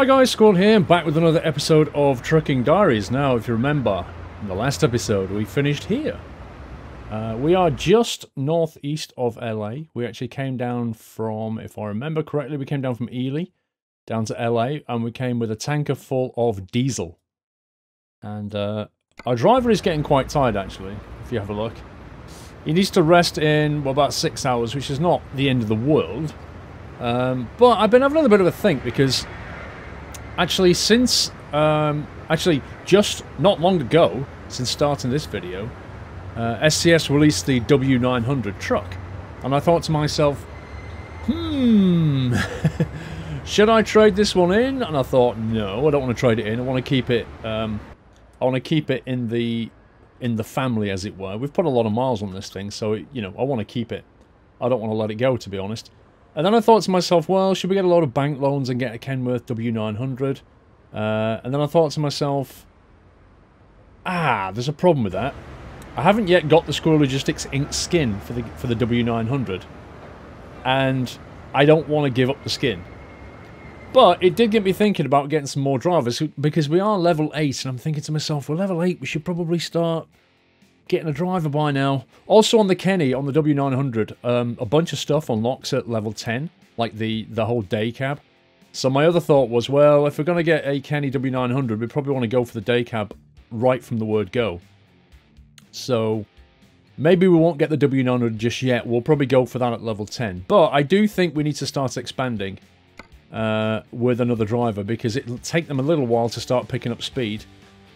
Hi guys, Squall here, back with another episode of Trucking Diaries. Now, if you remember, in the last episode, we finished here. We are just northeast of LA. We actually came down from, if I remember correctly, we came down from Ely, down to LA, and we came with a tanker full of diesel. And our driver is getting quite tired, actually, if you have a look. He needs to rest in, well, about 6 hours, which is not the end of the world. But I've been having a little bit of a think, because actually since, just not long ago, since starting this video, SCS released the W900 truck. And I thought to myself, should I trade this one in? And I thought, no, I don't want to trade it in. I want to keep it, in the family, as it were. We've put a lot of miles on this thing, so, you know, I want to keep it. I don't want to let it go, to be honest. And then I thought to myself, well, should we get a lot of bank loans and get a Kenworth W900? And then I thought to myself, there's a problem with that. I haven't yet got the Squirrel Logistics ink skin for the W900. And I don't want to give up the skin. But it did get me thinking about getting some more drivers, because we are level 8, and I'm thinking to myself, well, level 8, we should probably start getting a driver by now. Also on the Kenny, on the W900, a bunch of stuff unlocks at level 10, like the whole day cab. So my other thought was, well, if we're going to get a Kenny W900, we probably want to go for the day cab right from the word go. So maybe we won't get the W900 just yet. We'll probably go for that at level 10. But I do think we need to start expanding with another driver, because it'll take them a little while to start picking up speed.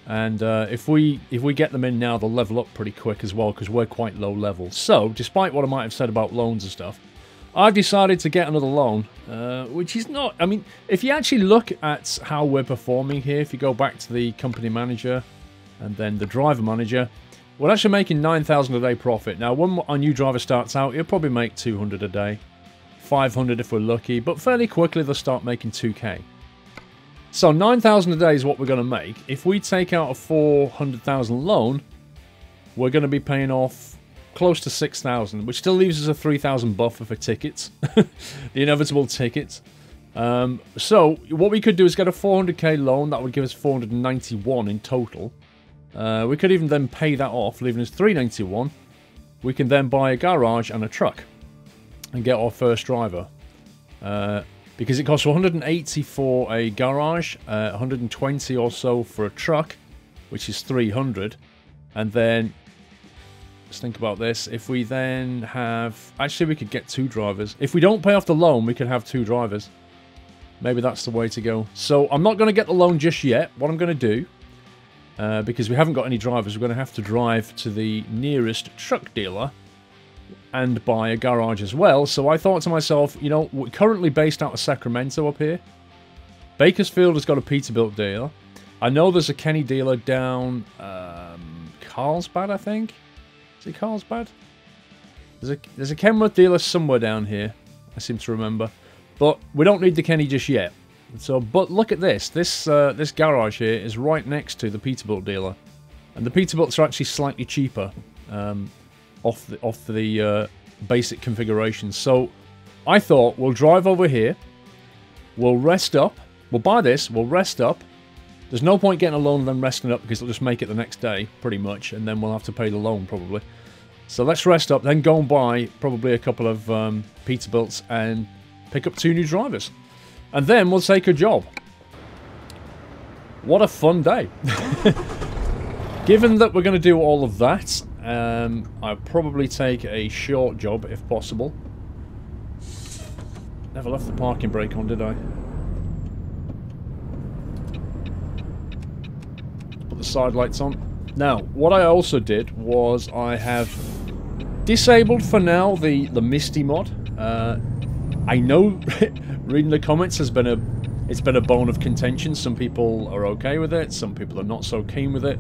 And if we get them in now, they'll level up pretty quick as well, because we're quite low level. So, despite what I might have said about loans and stuff, I've decided to get another loan, which is not... I mean, if you actually look at how we're performing here, if you go back to the company manager and then the driver manager, we're actually making 9,000 a day profit. Now, when our new driver starts out, he'll probably make 200 a day, 500 if we're lucky, but fairly quickly they'll start making 2k. So 9,000 a day is what we're going to make. If we take out a 400,000 loan, we're going to be paying off close to 6,000, which still leaves us a 3,000 buffer for tickets, the inevitable tickets. So what we could do is get a 400k loan. That would give us 491 in total. We could even then pay that off, leaving us 391. We can then buy a garage and a truck and get our first driver. Because it costs 180 for a garage, 120 or so for a truck, which is 300. And then, let's think about this. If we then have... Actually, we could get 2 drivers. If we don't pay off the loan, we could have 2 drivers. Maybe that's the way to go. So, I'm not going to get the loan just yet. What I'm going to do, because we haven't got any drivers, we're going to have to drive to the nearest truck dealer and buy a garage as well. So I thought to myself, you know, we're currently based out of Sacramento up here. Bakersfield has got a Peterbilt dealer. I know there's a Kenny dealer down Carlsbad, I think. Is it Carlsbad? There's a Kenworth dealer somewhere down here, I seem to remember. But we don't need the Kenny just yet. So, but look at this. This garage here is right next to the Peterbilt dealer. And the Peterbilts are actually slightly cheaper. Off the basic configuration. So I thought we'll drive over here, we'll rest up, we'll buy this, we'll rest up. There's no point getting a loan and then resting up, because it'll just make it the next day, pretty much, and then we'll have to pay the loan probably. So let's rest up, then go and buy probably a couple of Peterbilts and pick up 2 new drivers. And then we'll take a job. What a fun day. Given that we're going to do all of that, I'll probably take a short job if possible. Never left the parking brake on, did I? Put the side lights on. Now, what I also did was I have disabled for now the Misty mod. I know reading the comments it's been a bone of contention. Some people are okay with it, some people are not so keen with it.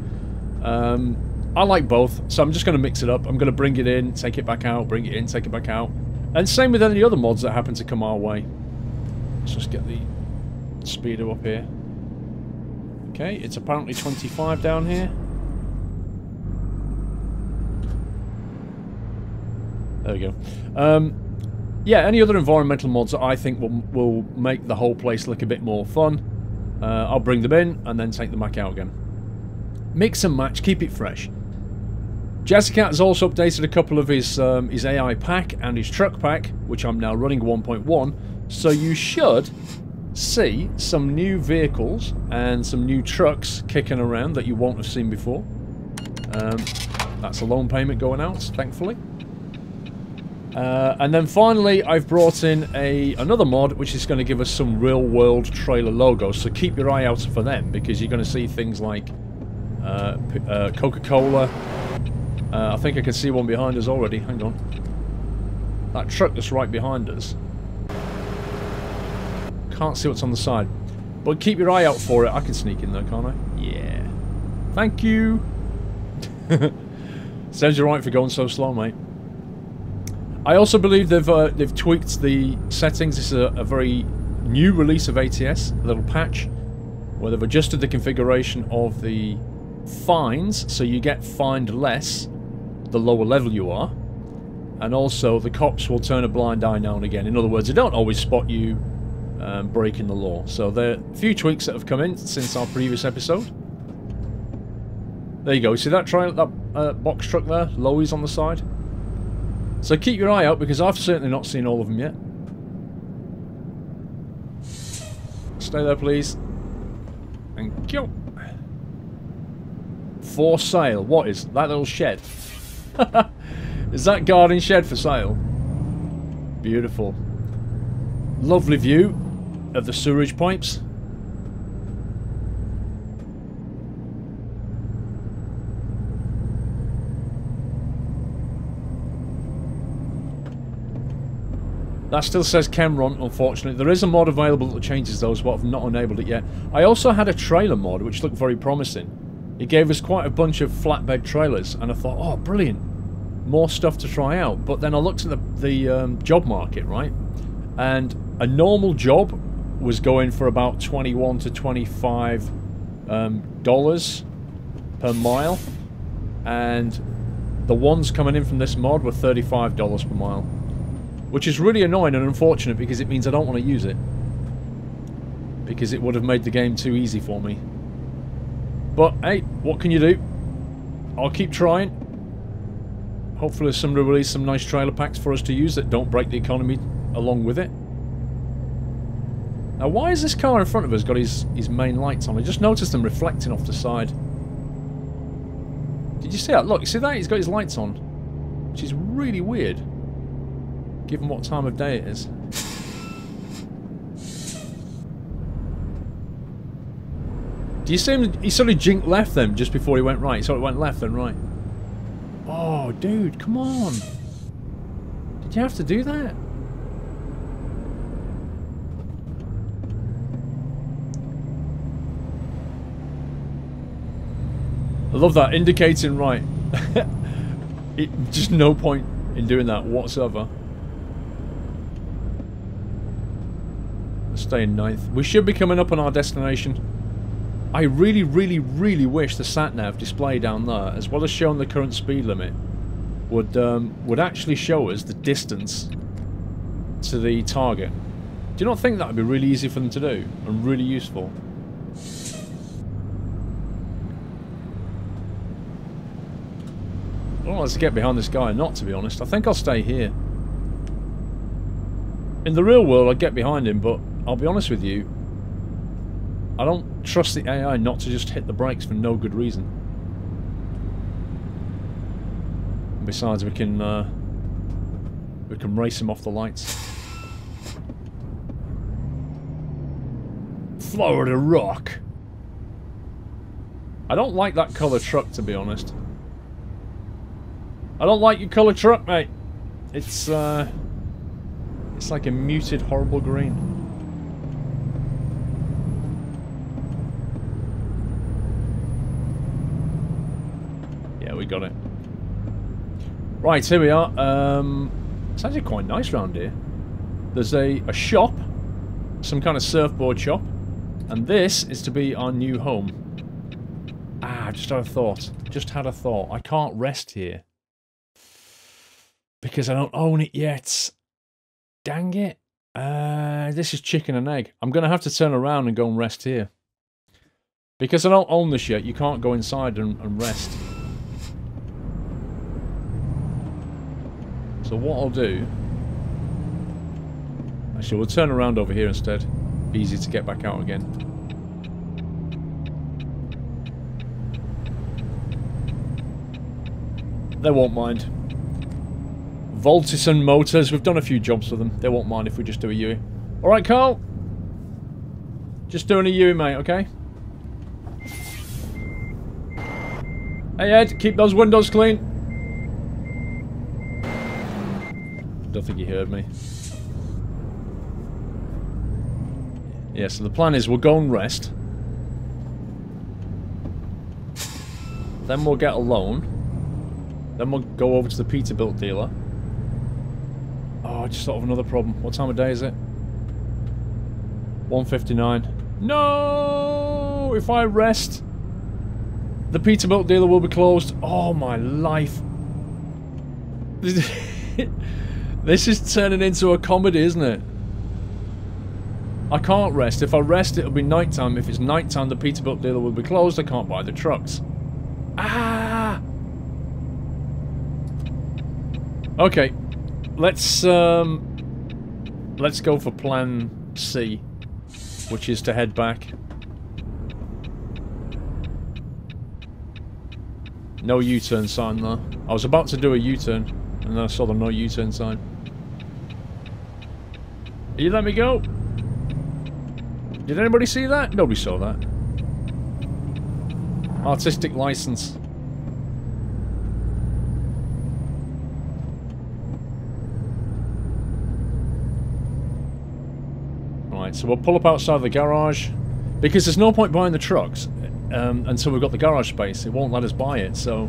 I like both, so I'm just going to mix it up. I'm going to bring it in, take it back out, bring it in, take it back out. And same with any other mods that happen to come our way. Let's just get the speedo up here. Okay, it's apparently 25 down here. There we go. Yeah, any other environmental mods that I think will make the whole place look a bit more fun. I'll bring them in and then take them back out again. Mix and match, keep it fresh. Jazzycat has also updated a couple of his AI pack and his truck pack, which I'm now running 1.1, so you should see some new vehicles and some new trucks kicking around that you won't have seen before. That's a loan payment going out, thankfully. And then finally, I've brought in another mod, which is going to give us some real-world trailer logos, so keep your eye out for them, because you're going to see things like Coca-Cola. I think I can see one behind us already. Hang on. That truck that's right behind us. Can't see what's on the side. But keep your eye out for it. I can sneak in there, can't I? Yeah. Thank you. Sounds you're right for going so slow, mate. I also believe they've tweaked the settings. This is a very new release of ATS, a little patch, where they've adjusted the configuration of the fines, so you get fined less the lower level you are, and also the cops will turn a blind eye now and again. In other words, they don't always spot you breaking the law. So there are a few tweaks that have come in since our previous episode. There you go. See that box truck there? Lowies on the side. So keep your eye out, because I've certainly not seen all of them yet. Stay there, please. Thank you. For sale. What is that little shed? Is that garden shed for sale? Beautiful. Lovely view of the sewerage pipes. That still says Chemron, unfortunately. There is a mod available that changes those, but I've not enabled it yet. I also had a trailer mod, which looked very promising. It gave us quite a bunch of flatbed trailers, and I thought, oh, brilliant. More stuff to try out. But then I looked at the job market, right? And a normal job was going for about $21 to $25 dollars per mile. And the ones coming in from this mod were $35 per mile. Which is really annoying and unfortunate, because it means I don't want to use it. Because it would have made the game too easy for me. But, hey, what can you do? I'll keep trying. Hopefully somebody will release some nice trailer packs for us to use that don't break the economy along with it. Now, why has this car in front of us got his main lights on? I just noticed them reflecting off the side. Did you see that? Look, you see that? He's got his lights on. Which is really weird, given what time of day it is. Do you see him? He sort of jinked left then, just before he went right. So it went left then right. Oh, dude, come on. Did you have to do that? I love that, indicating right. Just no point in doing that whatsoever. Let's stay in 9th. We should be coming up on our destination. I really, really, really wish the sat-nav display down there, as well as showing the current speed limit, would actually show us the distance to the target. Do you not think that would be really easy for them to do, and really useful? I don't know, let's get behind this guy or not, to be honest. I think I'll stay here. In the real world, I'd get behind him, but I'll be honest with you, I don't trust the AI not to just hit the brakes for no good reason. Besides, we can race him off the lights. Florida Rock. I don't like that colour truck, to be honest. I don't like your colour truck, mate. It's like a muted, horrible green. We got it. Right, here we are. It's actually quite nice round here. There's a shop, some kind of surfboard shop, and this is to be our new home. Ah, just had a thought. Just had a thought. I can't rest here because I don't own it yet. Dang it. This is chicken and egg. I'm going to have to turn around and go and rest here. Because I don't own this yet, you can't go inside and rest. So what I'll do... Actually, we'll turn around over here instead. Easy to get back out again. They won't mind. Voltison Motors, we've done a few jobs for them. They won't mind if we just do a UE. Alright, Carl. Just doing a UE, mate, okay? Hey, Ed, keep those windows clean. Don't think he heard me. Yeah, so the plan is we'll go and rest. Then we'll get a loan. Then we'll go over to the Peterbilt dealer. Oh, I just thought of another problem. What time of day is it? 1:59. No! If I rest, the Peterbilt dealer will be closed. Oh, my life. This is turning into a comedy, isn't it? I can't rest. If I rest, it'll be nighttime. If it's nighttime, the Peterbilt dealer will be closed. I can't buy the trucks. Ah! Okay. Let's go for plan C, which is to head back. No U-turn sign though. I was about to do a U-turn, and then I saw the no U-turn sign. You let me go? Did anybody see that? Nobody saw that. Artistic license. Right, so we'll pull up outside the garage. Because there's no point buying the trucks until we've got the garage space. It won't let us buy it, so...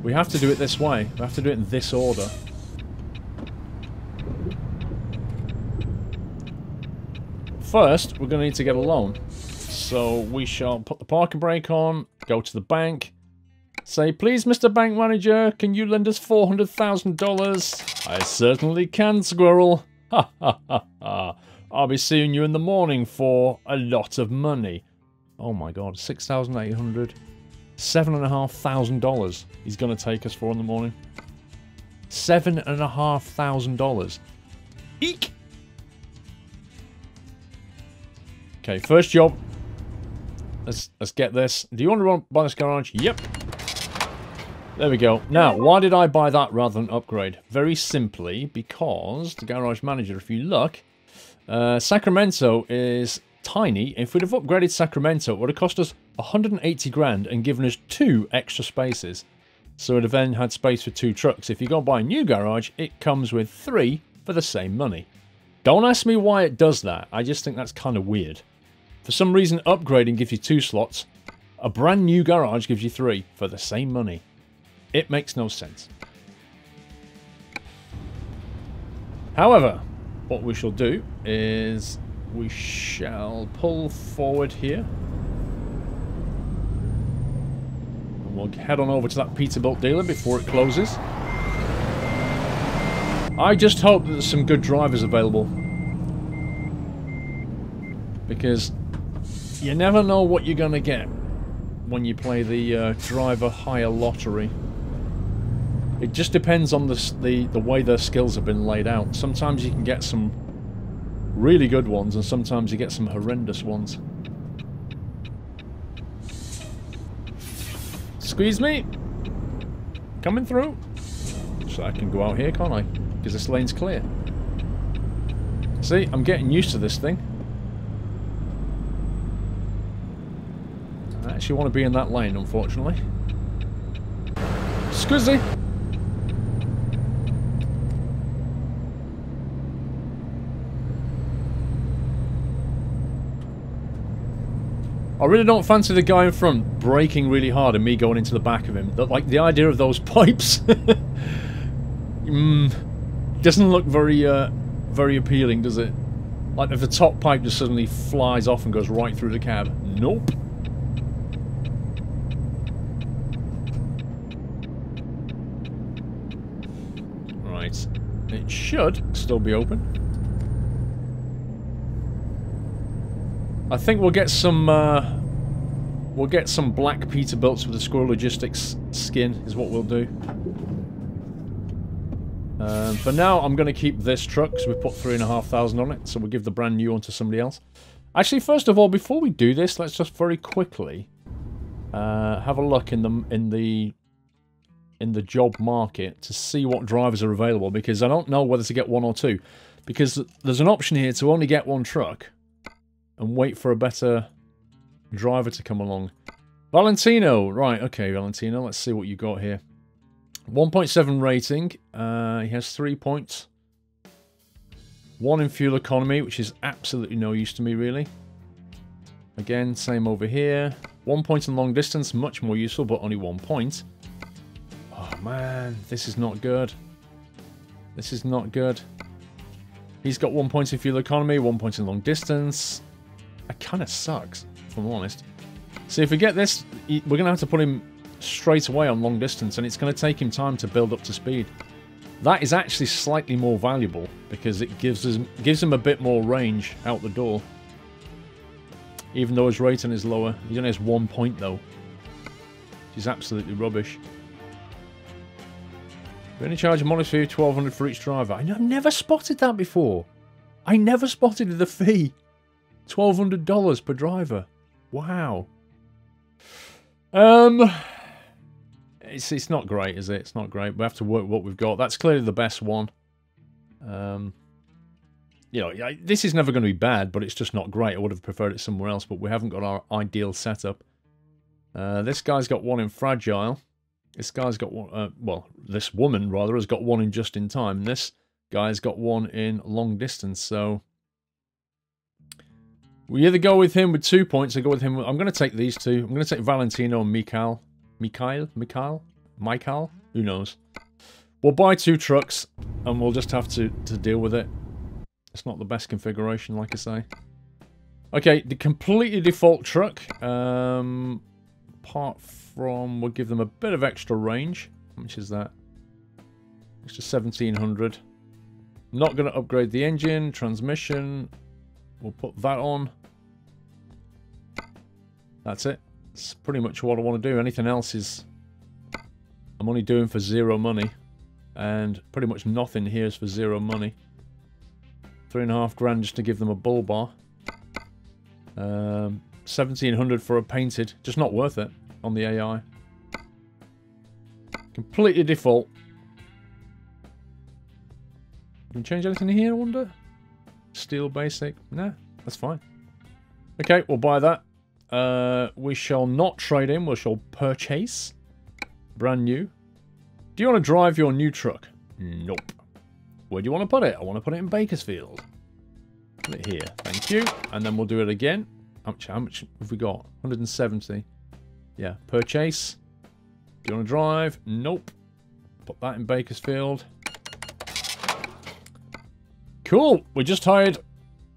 we have to do it this way. We have to do it in this order. First, we're going to need to get a loan. So we shall put the parking brake on, go to the bank, say, please, Mr. Bank Manager, can you lend us $400,000? I certainly can, Squirrel. Ha ha ha ha. I'll be seeing you in the morning for a lot of money. Oh my god, $6,800. $7,500 he's going to take us for in the morning. $7,500. Eek! Okay, first job. Let's get this. Do you want to buy this garage? Yep. There we go. Now, why did I buy that rather than upgrade? Very simply, because the garage manager, if you look, Sacramento is tiny. If we'd have upgraded Sacramento, it would have cost us 180 grand and given us 2 extra spaces. So it would have then had space for 2 trucks. If you go buy a new garage, it comes with 3 for the same money. Don't ask me why it does that. I just think that's kind of weird. For some reason, upgrading gives you 2 slots. A brand new garage gives you 3 for the same money. It makes no sense. However, what we shall do is we shall pull forward here. And we'll head on over to that Peterbilt dealer before it closes. I just hope that there's some good drivers available. Because you never know what you're going to get when you play the driver hire lottery. It just depends on the way their skills have been laid out. Sometimes you can get some really good ones, and sometimes you get some horrendous ones. Squeeze me! Coming through! So I can go out here, can't I? Because this lane's clear. See, I'm getting used to this thing. I actually want to be in that lane, unfortunately. Squizzy! I really don't fancy the guy in front braking really hard and me going into the back of him. Like, the idea of those pipes doesn't look very appealing, does it? Like, if the top pipe just suddenly flies off and goes right through the cab. Nope. Right. It should still be open. I think we'll get some We'll get some black Peterbilts with the Squirrel Logistics skin, is what we'll do. For now, I'm going to keep this truck, because we've put 3,500 on it, so we'll give the brand new one to somebody else. Actually, first of all, before we do this, let's just very quickly have a look in the job market to see what drivers are available, because I don't know whether to get one or two. Because there's an option here to only get one truck and wait for a better driver to come along. Valentino! Right, okay, Valentino, let's see what you got here. 1.7 rating. He has 3 points. 1 in fuel economy, which is absolutely no use to me, really. Again, same over here. 1 point in long distance, much more useful, but only 1 point. Oh, man, this is not good. This is not good. He's got 1 point in fuel economy, 1 point in long distance. That kind of sucks, if I'm honest. So if we get this, we're going to have to put him straight away on long distance, and it's going to take him time to build up to speed. That is actually slightly more valuable, because it gives him a bit more range out the door. Even though his rating is lower. He only has 1 point, though. Which is absolutely rubbish. We only charge a modest fee of $1,200 for each driver. I've never spotted that before. I never spotted the fee. $1,200 per driver. Wow. It's not great, is it? It's not great. We have to work what we've got. That's clearly the best one. You know, this is never going to be bad, but it's just not great. I would have preferred it somewhere else, but we haven't got our ideal setup. This guy's got 1 in fragile. This guy's got 1... well, this woman, rather, has got 1 in just in time. This guy's got 1 in long distance, so... we either go with him with 2 points or go with him... I'm going to take these two. I'm going to take Valentino and Mikhail. Mikhail? Who knows? We'll buy 2 trucks, and we'll just have to deal with it. It's not the best configuration, like I say. Okay, the completely default truck. Apart from... we'll give them a bit of extra range. How much is that? Extra 1,700. Not going to upgrade the engine, transmission. We'll put that on. That's it. That's pretty much what I want to do. Anything else is... I'm only doing for 0 money. And pretty much nothing here is for 0 money. 3.5 grand just to give them a bull bar. 1,700 for a painted. Just not worth it on the AI. Completely default. Can we change anything here, I wonder? Steel basic. Nah, that's fine. Okay, we'll buy that. We shall not trade in. We shall purchase. Brand new. Do you want to drive your new truck? Nope. Where do you want to put it? I want to put it in Bakersfield. Put it here. Thank you. And then we'll do it again. How much have we got? 170. Yeah. Purchase. Do you want to drive? Nope. Put that in Bakersfield. Cool. We just hired...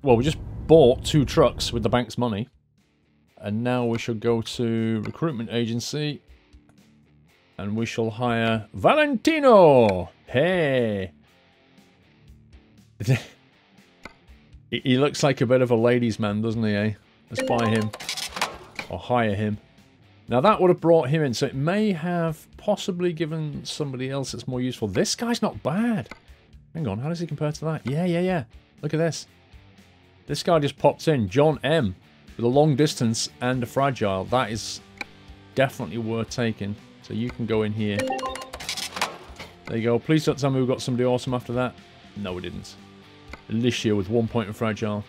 well, we just bought 2 trucks with the bank's money. And now we shall go to recruitment agency. And we shall hire Valentino. Hey. He looks like a bit of a ladies' man, doesn't he, eh? Let's buy him. Or hire him. Now that would have brought him in. So it may have possibly given somebody else that's more useful. This guy's not bad. Hang on, how does he compare to that? Yeah. Look at this. This guy just popped in. John M. With a long distance and a fragile. That is definitely worth taking. So you can go in here. There you go. Please don't tell me we've got somebody awesome after that. No, we didn't. Alicia with 1 point of fragile.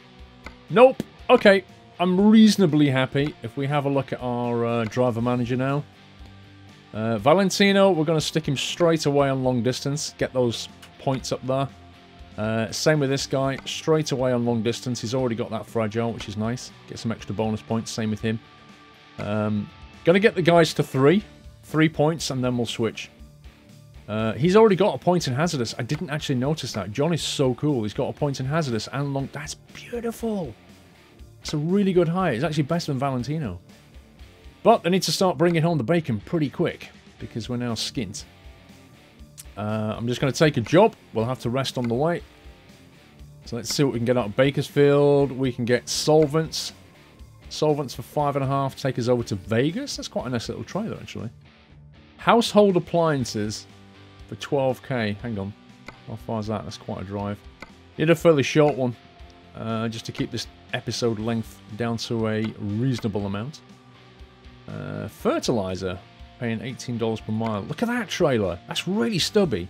Nope. Okay. I'm reasonably happy. If we have a look at our driver manager now. Valentino, we're going to stick him straight away on long distance. Get those points up there. Same with this guy. Straight away on long distance. He's already got that fragile, which is nice. Get some extra bonus points. Same with him. Going to get the guys to 3. 3 points, and then we'll switch. He's already got a point in hazardous. I didn't actually notice that. John is so cool. He's got a point in hazardous and long... that's beautiful. It's a really good hire. It's actually better than Valentino. But they need to start bringing home the bacon pretty quick, because we're now skint. I'm just going to take a job. We'll have to rest on the way. So let's see what we can get out of Bakersfield. We can get solvents. Solvents for 5.5. Take us over to Vegas. That's quite a nice little trailer, actually. Household appliances for 12k. Hang on. How far is that? That's quite a drive. Need a fairly short one. Just to keep this episode length down to a reasonable amount. Fertilizer. Paying $18 per mile. Look at that trailer. That's really stubby.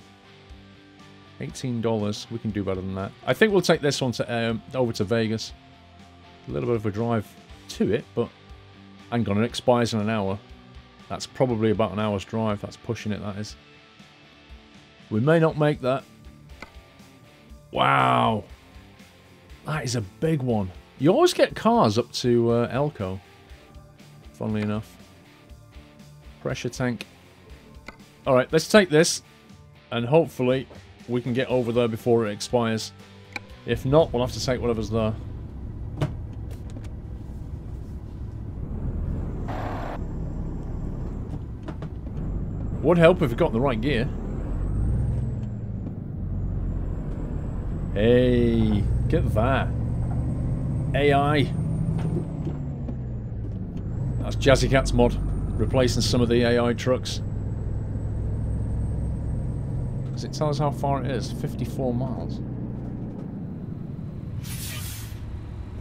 $18. We can do better than that. I think we'll take this one to over to Vegas. A little bit of a drive to it, but hang on, it expires in an hour. That's probably about an hour's drive. That's pushing it, that is. We may not make that. Wow. That is a big one. You always get cars up to Elko. Funnily enough. Pressure tank. Alright, let's take this. And hopefully we can get over there before it expires. If not, we'll have to take whatever's there. Would help if we got the right gear. Hey, get that. AI. That's Jazzy Cat's mod. Replacing some of the AI trucks. Does it tell us how far it is? 54 miles.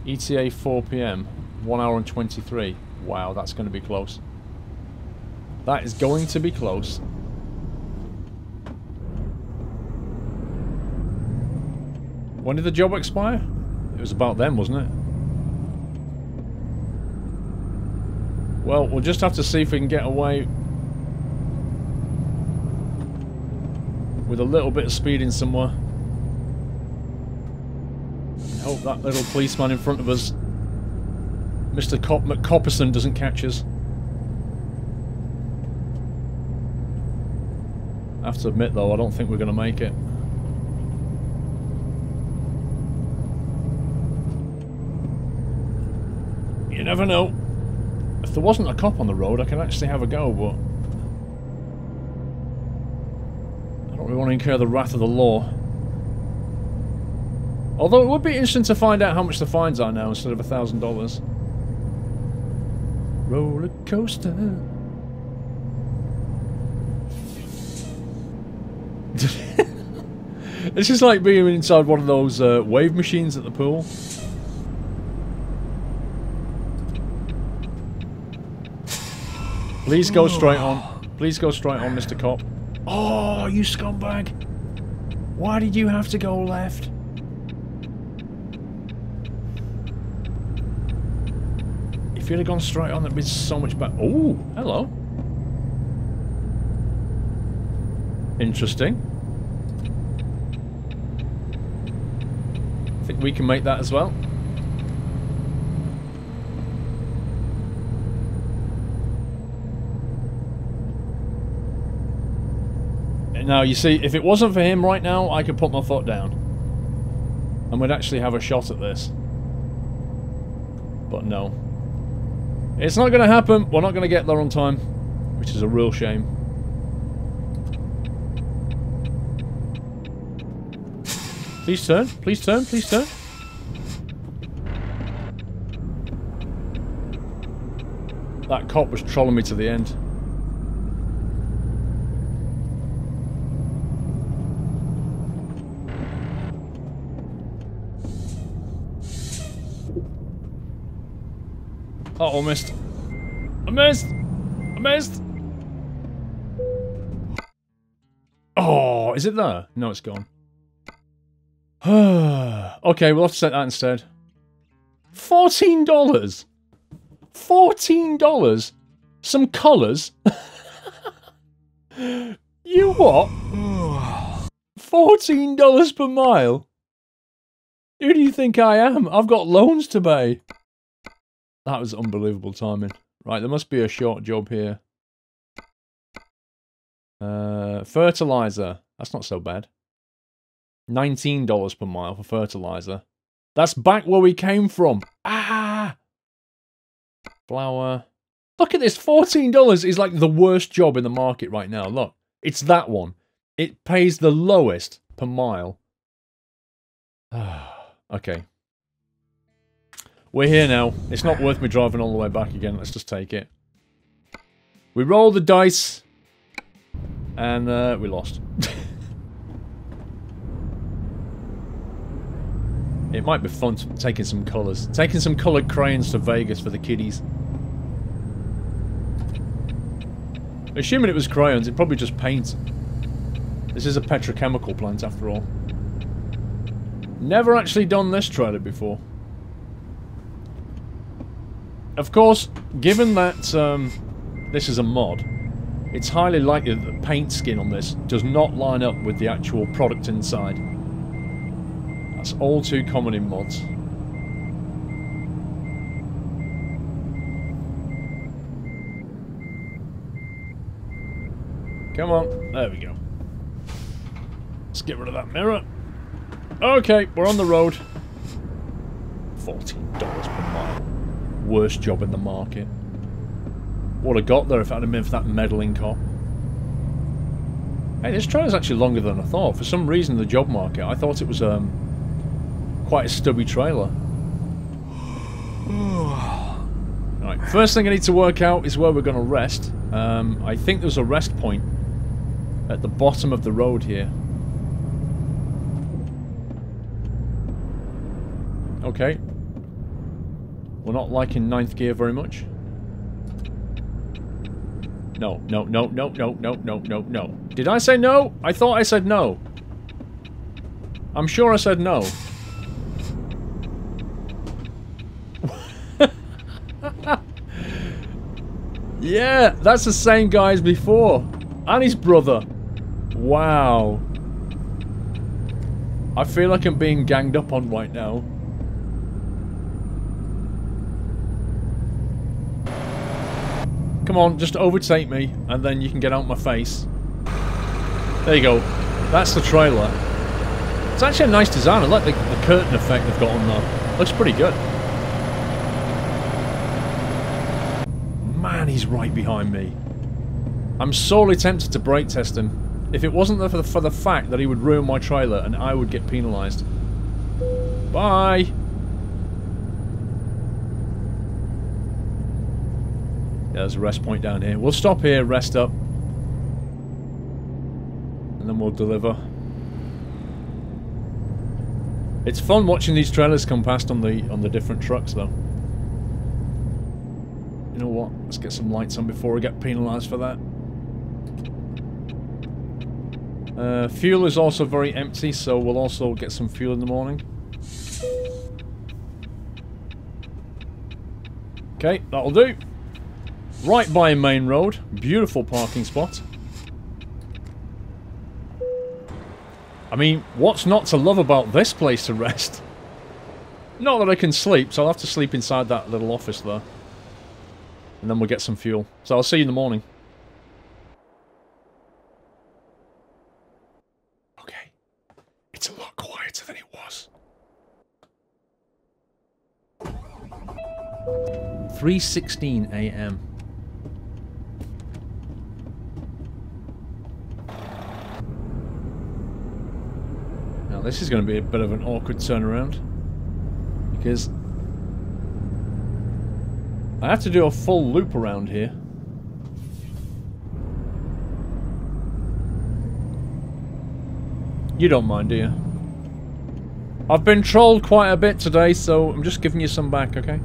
ETA 4 PM. 1 hour and 23. Wow, that's going to be close. That is going to be close. When did the job expire? It was about then, wasn't it? Well, we'll just have to see if we can get away with a little bit of speeding somewhere. And hope that little policeman in front of us, Mr. McCopperson, doesn't catch us. I have to admit, though, I don't think we're going to make it. You never know. If there wasn't a cop on the road, I could actually have a go, but I don't really want to incur the wrath of the law. Although it would be interesting to find out how much the fines are now instead of $1,000. Roller coaster. It's just like being inside one of those wave machines at the pool. Please go straight on. Please go straight on, Mr. Cop. Oh, you scumbag. Why did you have to go left? If you'd have gone straight on, that'd be so much better. Oh, hello. Interesting. I think we can make that as well. Now, you see, if it wasn't for him right now, I could put my foot down. And we'd actually have a shot at this. But no. It's not going to happen. We're not going to get there on time. Which is a real shame. Please turn. Please turn. Please turn. That cop was trolling me to the end. Uh-oh, missed. I missed! I missed! Oh, is it there? No, it's gone. Okay, we'll have to set that instead. $14! $14? Some colours? You what? $14 per mile? Who do you think I am? I've got loans to pay. That was unbelievable timing. Right, there must be a short job here. Fertilizer. That's not so bad. $19 per mile for fertilizer. That's back where we came from. Ah! Flour. Look at this. $14 is like the worst job in the market right now. Look. It's that one. It pays the lowest per mile. Okay. We're here now. It's not worth me driving all the way back again. Let's just take it. We rolled the dice. And we lost. It might be fun taking some colours. Taking some coloured crayons to Vegas for the kiddies. Assuming it was crayons, it'd probably just paint. This is a petrochemical plant after all. Never actually done this trailer before. Of course, given that this is a mod, it's highly likely that the paint skin on this does not line up with the actual product inside. That's all too common in mods. Come on, there we go. Let's get rid of that mirror. Okay, we're on the road. $14 per mile. Worst job in the market. Would have got there if it hadn't been for that meddling cop. Hey, this trailer's actually longer than I thought. For some reason, the job market, I thought it was quite a stubby trailer. Right, first thing I need to work out is where we're going to rest. I think there's a rest point at the bottom of the road here. Okay. We're not liking ninth gear very much. No, no, no, no, no, no, no, no, no. Did I say no? I thought I said no. I'm sure I said no. Yeah, that's the same guy as before. And his brother. Wow. I feel like I'm being ganged up on right now. Come on, just overtake me, and then you can get out my face. There you go. That's the trailer. It's actually a nice design. I like the curtain effect they've got on there. Looks pretty good. Man, he's right behind me. I'm sorely tempted to brake test him. If it wasn't for the fact that he would ruin my trailer and I would get penalised. Bye! Yeah, there's a rest point down here. We'll stop here, rest up. And then we'll deliver. It's fun watching these trailers come past on the different trucks though. You know what? Let's get some lights on before we get penalised for that. Fuel is also very empty, so we'll also get some fuel in the morning. Okay, that'll do. Right by a main road. Beautiful parking spot. I mean, what's not to love about this place to rest? Not that I can sleep, so I'll have to sleep inside that little office there. And then we'll get some fuel. So I'll see you in the morning. Okay. It's a lot quieter than it was. 3:16 AM. Now this is going to be a bit of an awkward turnaround. Because I have to do a full loop around here. You don't mind, do you? I've been trolled quite a bit today, so I'm just giving you some back, okay?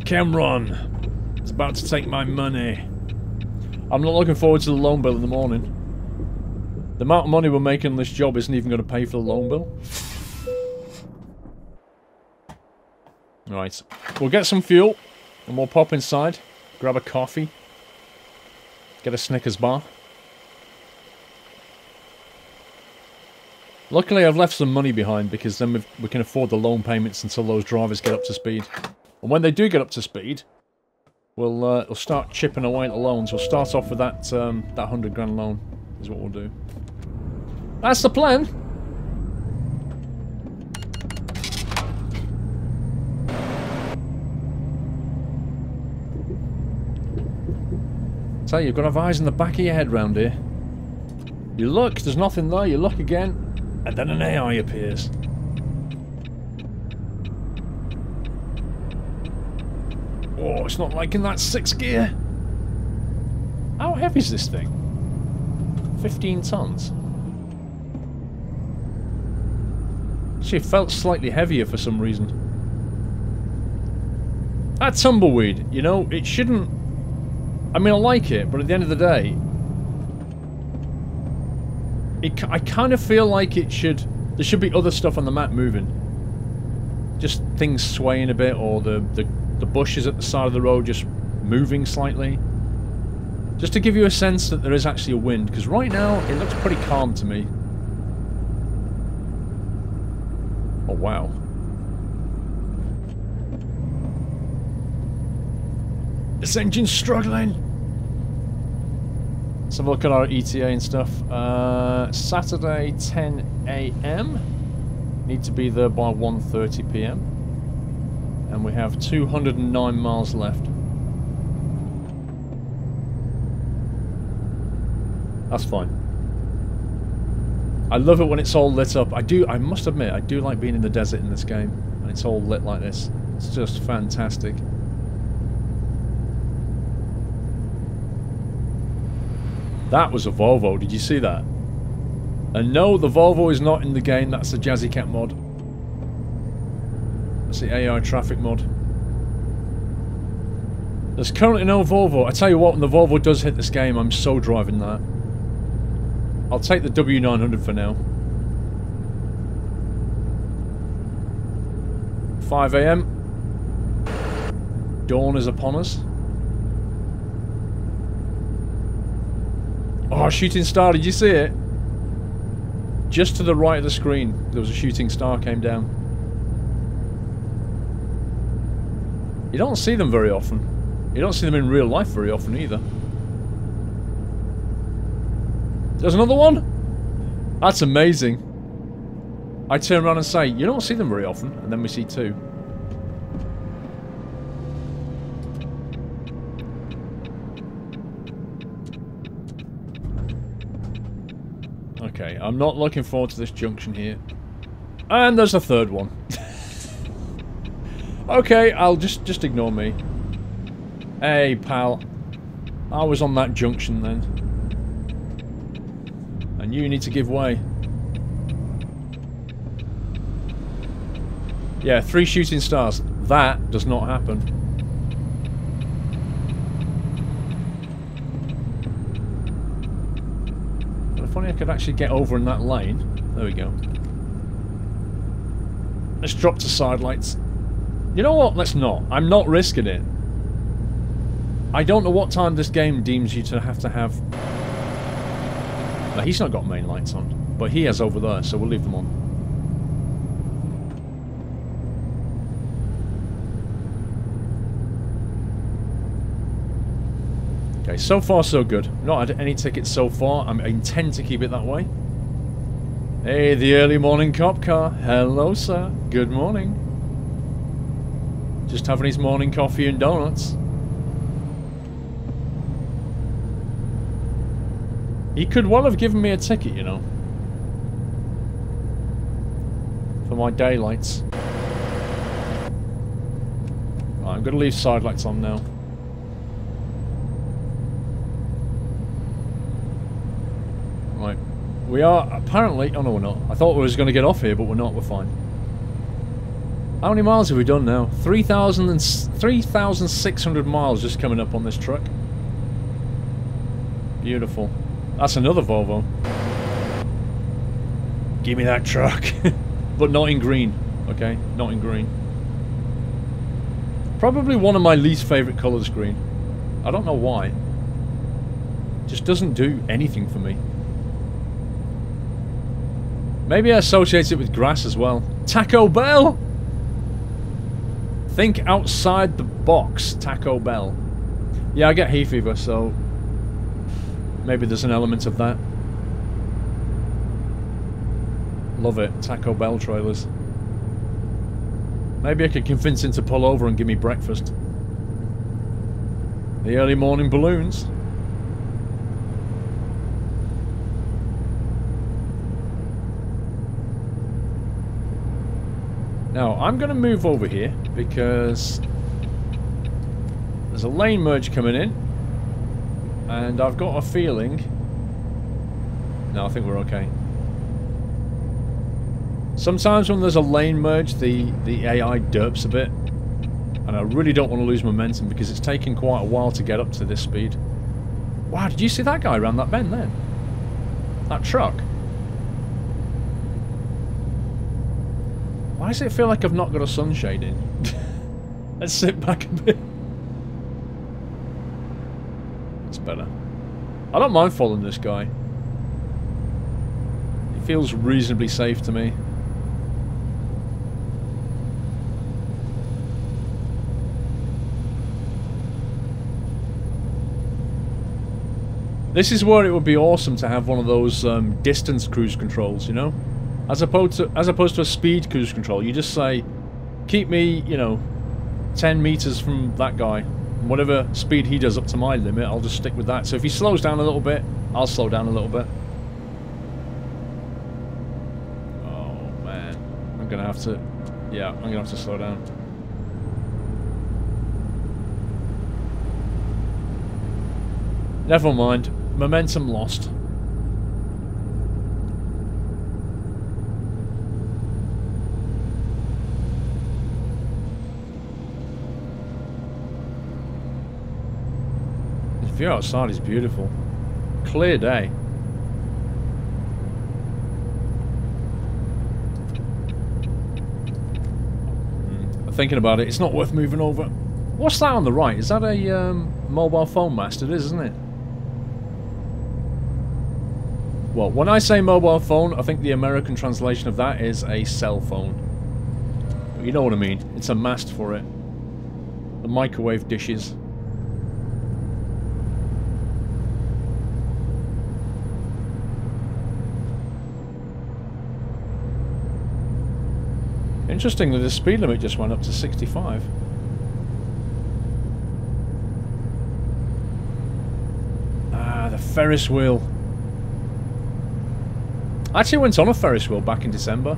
Cameron! It's about to take my money. I'm not looking forward to the loan bill in the morning. The amount of money we're making on this job isn't even going to pay for the loan bill. Right, we'll get some fuel, and we'll pop inside, grab a coffee, get a Snickers bar. Luckily I've left some money behind, because then we can afford the loan payments until those drivers get up to speed. And when they do get up to speed, we'll start chipping away at the loans. We'll start off with that 100 grand loan, is what we'll do. That's the plan! You've got to have eyes in the back of your head round here. You look, there's nothing there, you look again. And then an AI appears. Oh, it's not liking that 6th gear. How heavy is this thing? 15 tons. Actually, it felt slightly heavier for some reason. That tumbleweed, you know, it shouldn't... I mean, I like it, but at the end of the day... I kind of feel like it should... There should be other stuff on the map moving. Just things swaying a bit, or the bushes at the side of the road just moving slightly. Just to give you a sense that there is actually a wind, because right now it looks pretty calm to me. Oh wow. This engine's struggling! Let's have a look at our ETA and stuff. Saturday 10 AM. Need to be there by 1:30 PM. And we have 209 miles left. That's fine. I love it when it's all lit up. I must admit, I do like being in the desert in this game. And it's all lit like this. It's just fantastic. That was a Volvo, did you see that? And no, the Volvo is not in the game, that's the Jazzy Cat mod. That's the AI traffic mod. There's currently no Volvo. I tell you what, when the Volvo does hit this game, I'm so driving that. I'll take the W900 for now. 5 AM. Dawn is upon us. Oh, shooting star, did you see it? Just to the right of the screen, there was a shooting star came down. You don't see them very often. You don't see them in real life very often either. There's another one? That's amazing. I turn around and say, you don't see them very often, and then we see two. Okay, I'm not looking forward to this junction here. And there's a third one. Okay, I'll just ignore me. Hey, pal. I was on that junction then. And you need to give way. Yeah, 3 shooting stars. That does not happen. If only I could actually get over in that lane. There we go. Let's drop to side lights. You know what? Let's not. I'm not risking it. I don't know what time this game deems you to have... No, he's not got main lights on. But he has over there, so we'll leave them on. Okay, so far so good. Not had any tickets so far. I intend to keep it that way. Hey, the early morning cop car. Hello, sir. Good morning. Just having his morning coffee and donuts. He could well have given me a ticket, you know. For my daylights. Right, I'm going to leave side lights on now. Right. We are apparently... Oh no, we're not. I thought we was going to get off here, but we're not. We're fine. How many miles have we done now? 3,600 miles just coming up on this truck. Beautiful. That's another Volvo. Give me that truck. But not in green. Okay? Not in green. Probably one of my least favourite colours, green. I don't know why. Just doesn't do anything for me. Maybe I associate it with grass as well. Taco Bell! Think outside the box, Taco Bell. Yeah, I get hay fever, so maybe there's an element of that. Love it, Taco Bell trailers. Maybe I could convince him to pull over and give me breakfast. The early morning balloons. Now, I'm going to move over here because there's a lane merge coming in. And I've got a feeling... No, I think we're okay. Sometimes when there's a lane merge, the AI derps a bit. And I really don't want to lose momentum because it's taken quite a while to get up to this speed. Wow, did you see that guy around that bend then? That truck. Why does it feel like I've not got a sunshade in? Let's sit back a bit. It's better. I don't mind following this guy. He feels reasonably safe to me. This is where it would be awesome to have one of those distance cruise controls, you know? As opposed to a speed cruise control, you just say, keep me, you know, 10 meters from that guy. And whatever speed he does up to my limit, I'll just stick with that. So if he slows down a little bit, I'll slow down a little bit. Oh, man. I'm gonna have to... Yeah, I'm gonna have to slow down. Never mind. Momentum lost. The view outside is beautiful. Clear day. Thinking about it, it's not worth moving over. What's that on the right? Is that a mobile phone mast? It is, isn't it? Well, when I say mobile phone, I think the American translation of that is a cell phone. But you know what I mean. It's a mast for it. The microwave dishes. Interesting that the speed limit just went up to 65. Ah, the Ferris wheel. I actually went on a Ferris wheel back in December.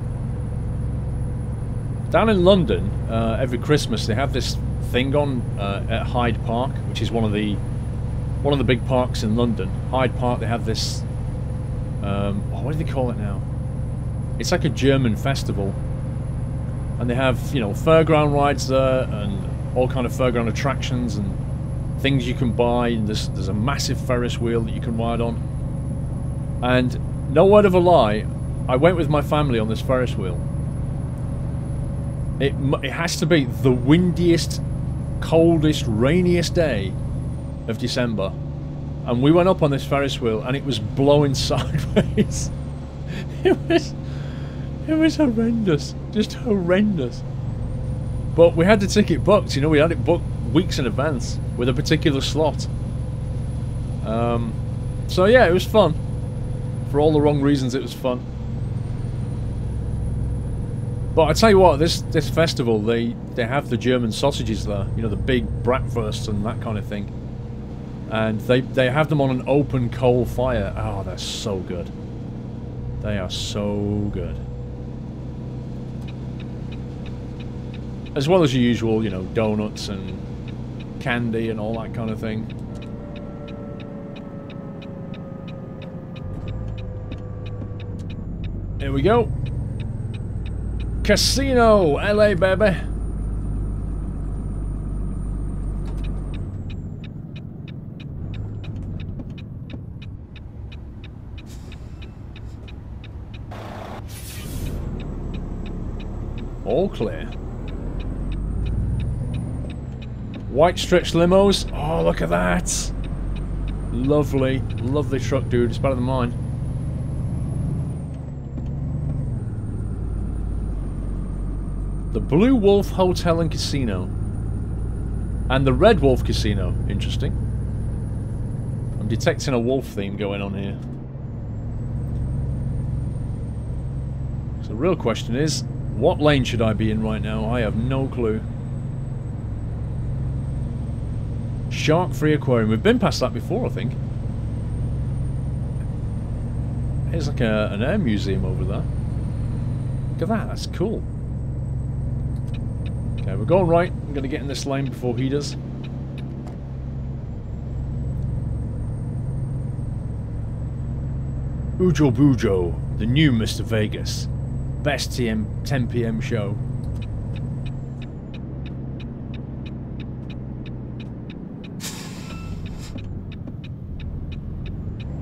Down in London, every Christmas they have this thing on at Hyde Park, which is one of the big parks in London. Hyde Park, they have this. What do they call it now? It's like a German festival. And they have, you know, fairground rides there and all kind of fairground attractions and things you can buy. And there's a massive Ferris wheel that you can ride on. And no word of a lie, I went with my family on this Ferris wheel. It has to be the windiest, coldest, rainiest day of December. And we went up on this Ferris wheel and it was blowing sideways. It was horrendous. Just horrendous. But we had the ticket booked, you know, we had it booked weeks in advance with a particular slot. So yeah, it was fun. For all the wrong reasons, it was fun. But I tell you what, this festival, they have the German sausages there. You know, the big bratwursts and that kind of thing. And they have them on an open coal fire. Oh, they're so good. They are so good. As well as your usual, you know, donuts and candy and all that kind of thing. Here we go. Casino, LA, baby. All clear. White stretch limos. Oh, look at that. Lovely, lovely truck, dude. It's better than mine. The Blue Wolf Hotel and Casino. And the Red Wolf Casino. Interesting. I'm detecting a wolf theme going on here. So the real question is, what lane should I be in right now? I have no clue. Shark-free aquarium. We've been past that before, I think. Here's like an air museum over there. Look at that, that's cool. Okay, we're going right. I'm going to get in this lane before he does. Ujo Bujo, the new Mr. Vegas. Best 10 PM show.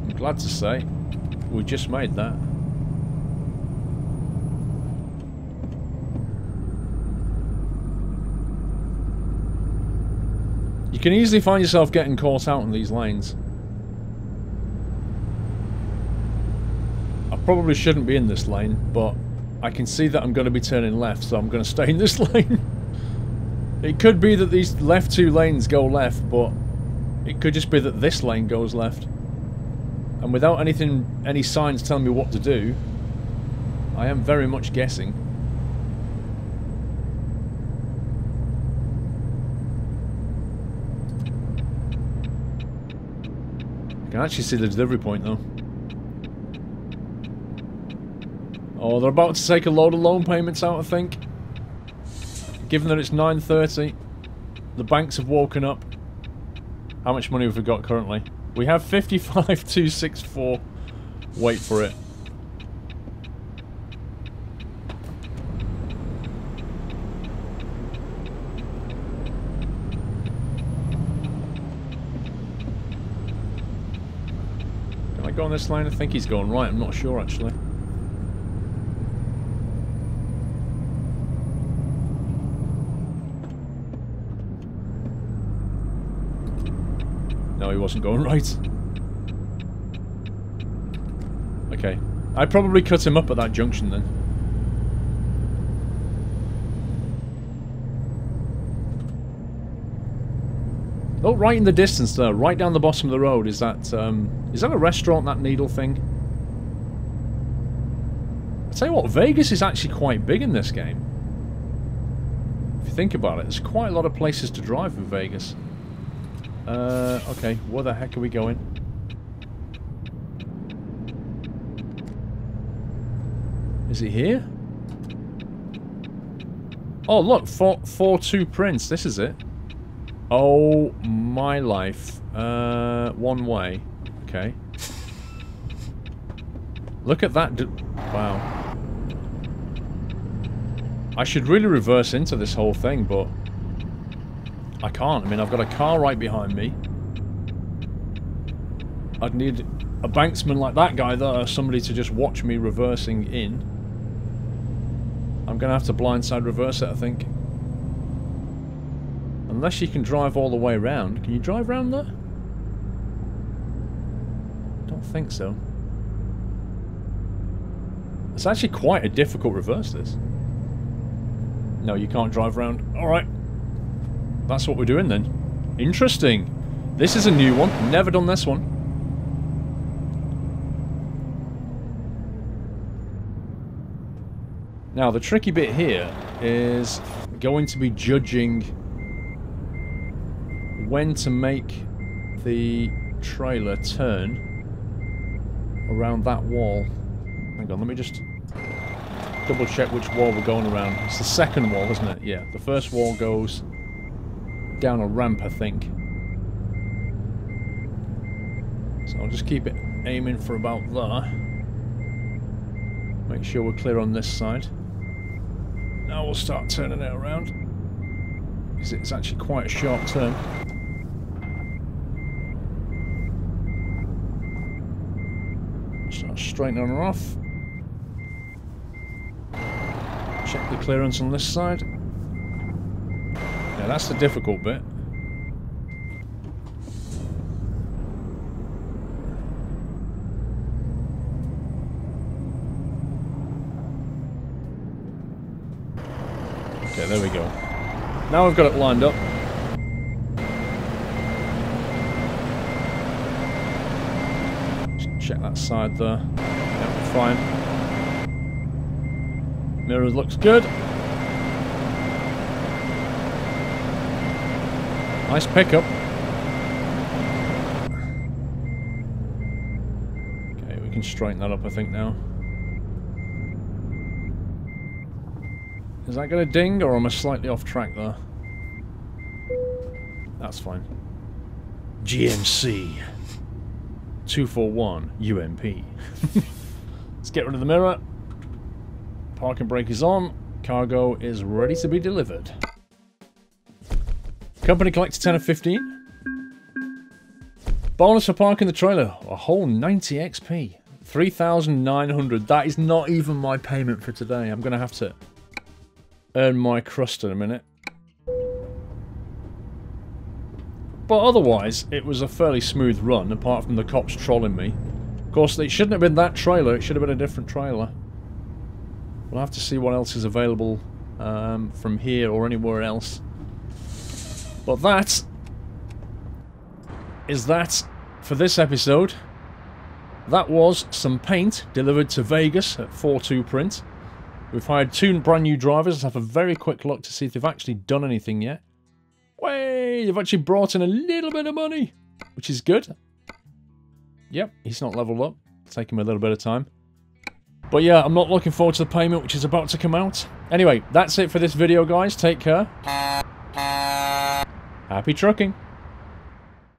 I'm glad to say, we just made that. You can easily find yourself getting caught out in these lanes. I probably shouldn't be in this lane, but I can see that I'm going to be turning left, so I'm going to stay in this lane. It could be that these left two lanes go left, but it could just be that this lane goes left. And without any signs telling me what to do, I am very much guessing. I can actually see the delivery point though. Oh, they're about to take a load of loan payments out, I think. Given that it's 9:30, the banks have woken up. How much money have we got currently? We have 55,264. Wait for it. Can I go on this line? I think he's going right. I'm not sure actually. No, he wasn't going right. Okay. I'd probably cut him up at that junction then. Oh, right in the distance there, right down the bottom of the road, is that a restaurant, that needle thing? I tell you what, Vegas is actually quite big in this game. If you think about it, there's quite a lot of places to drive in Vegas. Okay, where the heck are we going? Is it here? Oh, look, 4-2 Prince, this is it. Oh, my life. One way. Okay. Look at that. Wow. I should really reverse into this whole thing, but I can't. I mean, I've got a car right behind me. I'd need a banksman like that guy there, somebody to just watch me reversing in. I'm going to have to blindside reverse it, I think. Unless you can drive all the way around. Can you drive around there? Don't think so. It's actually quite a difficult reverse, this. No, you can't drive around. Alright. That's what we're doing then. Interesting. This is a new one. Never done this one. Now, the tricky bit here is going to be judging when to make the trailer turn around that wall. Hang on, let me just double check which wall we're going around. It's the second wall, isn't it? Yeah, the first wall goes down a ramp, I think. So I'll just keep it aiming for about there. Make sure we're clear on this side. Now we'll start turning it around, because it's actually quite a sharp turn. Start straightening her off. Check the clearance on this side. Yeah, that's the difficult bit. Okay, there we go. Now we've got it lined up. Just check that side there. Yeah, fine. Mirror looks good. Nice pickup. Okay, we can straighten that up, I think, now. Is that going to ding, or am I slightly off track there? That's fine. GMC 241 UMP. Let's get rid of the mirror. Parking brake is on. Cargo is ready to be delivered. Company collected 10 of 15. Bonus for parking the trailer. A whole 90 XP. 3,900. That is not even my payment for today. I'm going to have to earn my crust in a minute. But otherwise, it was a fairly smooth run, apart from the cops trolling me. Of course, it shouldn't have been that trailer. It should have been a different trailer. We'll have to see what else is available from here or anywhere else. But that is that for this episode. That was some paint delivered to Vegas at 4-2 print. We've hired 2 brand new drivers. Let's have a very quick look to see if they've actually done anything yet. Way! They've actually brought in a little bit of money, which is good. Yep, he's not leveled up. It'll take him a little bit of time. But yeah, I'm not looking forward to the payment, which is about to come out. Anyway, that's it for this video, guys. Take care. Happy trucking.